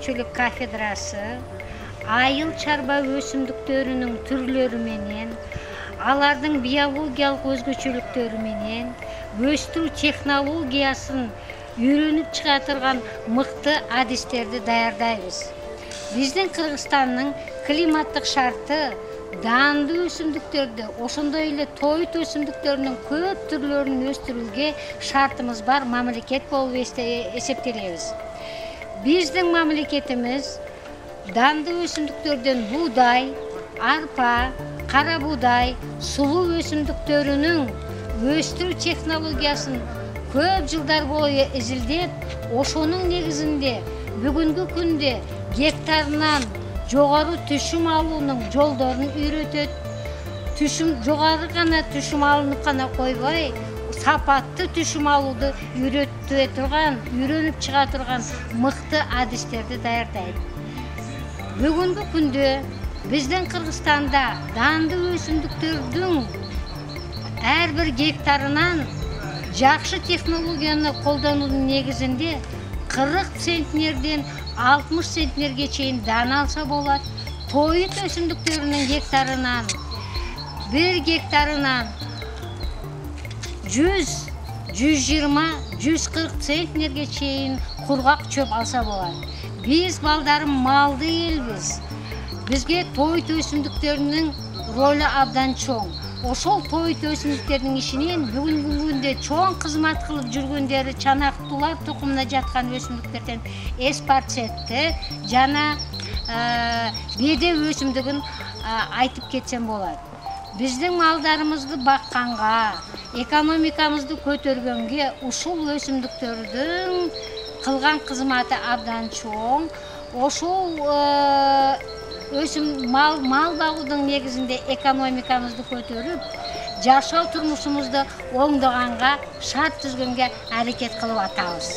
өзгөчөлүк кафедрасы айыл чарба өсүмдүктөрүнүн түрлөрү менен, алардын биологиялык өзгөчөлүктөрү менен өстүрүү технологиясын үйрөнүп чыга турган мыкты адистерди даярдайбыз. Биздин Кыргызстандын климаттык шарты даандуу өсүмдүктөрдү, ошондой эле тоют өсүмдүктөрүнүн көп түрлөрүн өстүрүүгө шартымыз бар мамлекет болуп эсептелебиз. Биздин мамлекетimiz даандуу өсүмдүктөрдөн буудай, арпа, кара буудай, сулуу өсүмдүктөрүнүн өстүрүү технологиясын көп жылдар бою изилдеп, ошонун негизинде бүгүнкү күндө гектарынан жогору түшүм алуунун жолдорун үйрөтөт. Жогору гана түшүм алынып гана койбой, сапаттуу түшүм алууду үйрөнүп чыга турган мыкты адистерди даярдайт. Бүгүнкү күндө биздин Кыргызстанда даандуу өсүмдүктөрдүн ар бир гектарынан жакшы технологияны колдонуунун негизинде 40 центнерден 60 центнерге чейин дан алса болот. Тоют өсүмдүктөрүнүн гектарынан 1 гектарынан 100, 120, 140 центнерге чейин кургак чөп алса болот. Биз балдарым малды элбиз. Бизге тоют өсүмдүктөрүнүн ролу абдан чоң. Ошол тоют өсүмдүктөрдүн ишинен бүгүнкү күндө чоң кызмат кылып жүргөндөрү чанактуулар тукумуна жаткан өсүмдүктөрдөн эспарцетти жана беде өсүмдүгүн айтып кетсем болот. Биздин малдарыбызды бакканга, экономикабызды көтөргөнгө ушул өсүмдүктөрдүн кылган кызматы абдан чоң. Ошол мал багуудун негизинде экономикабызды көтөрүп, жашоо турмушубузду оңдоганга, шарт түзгөнгө аракет кылып атабыз.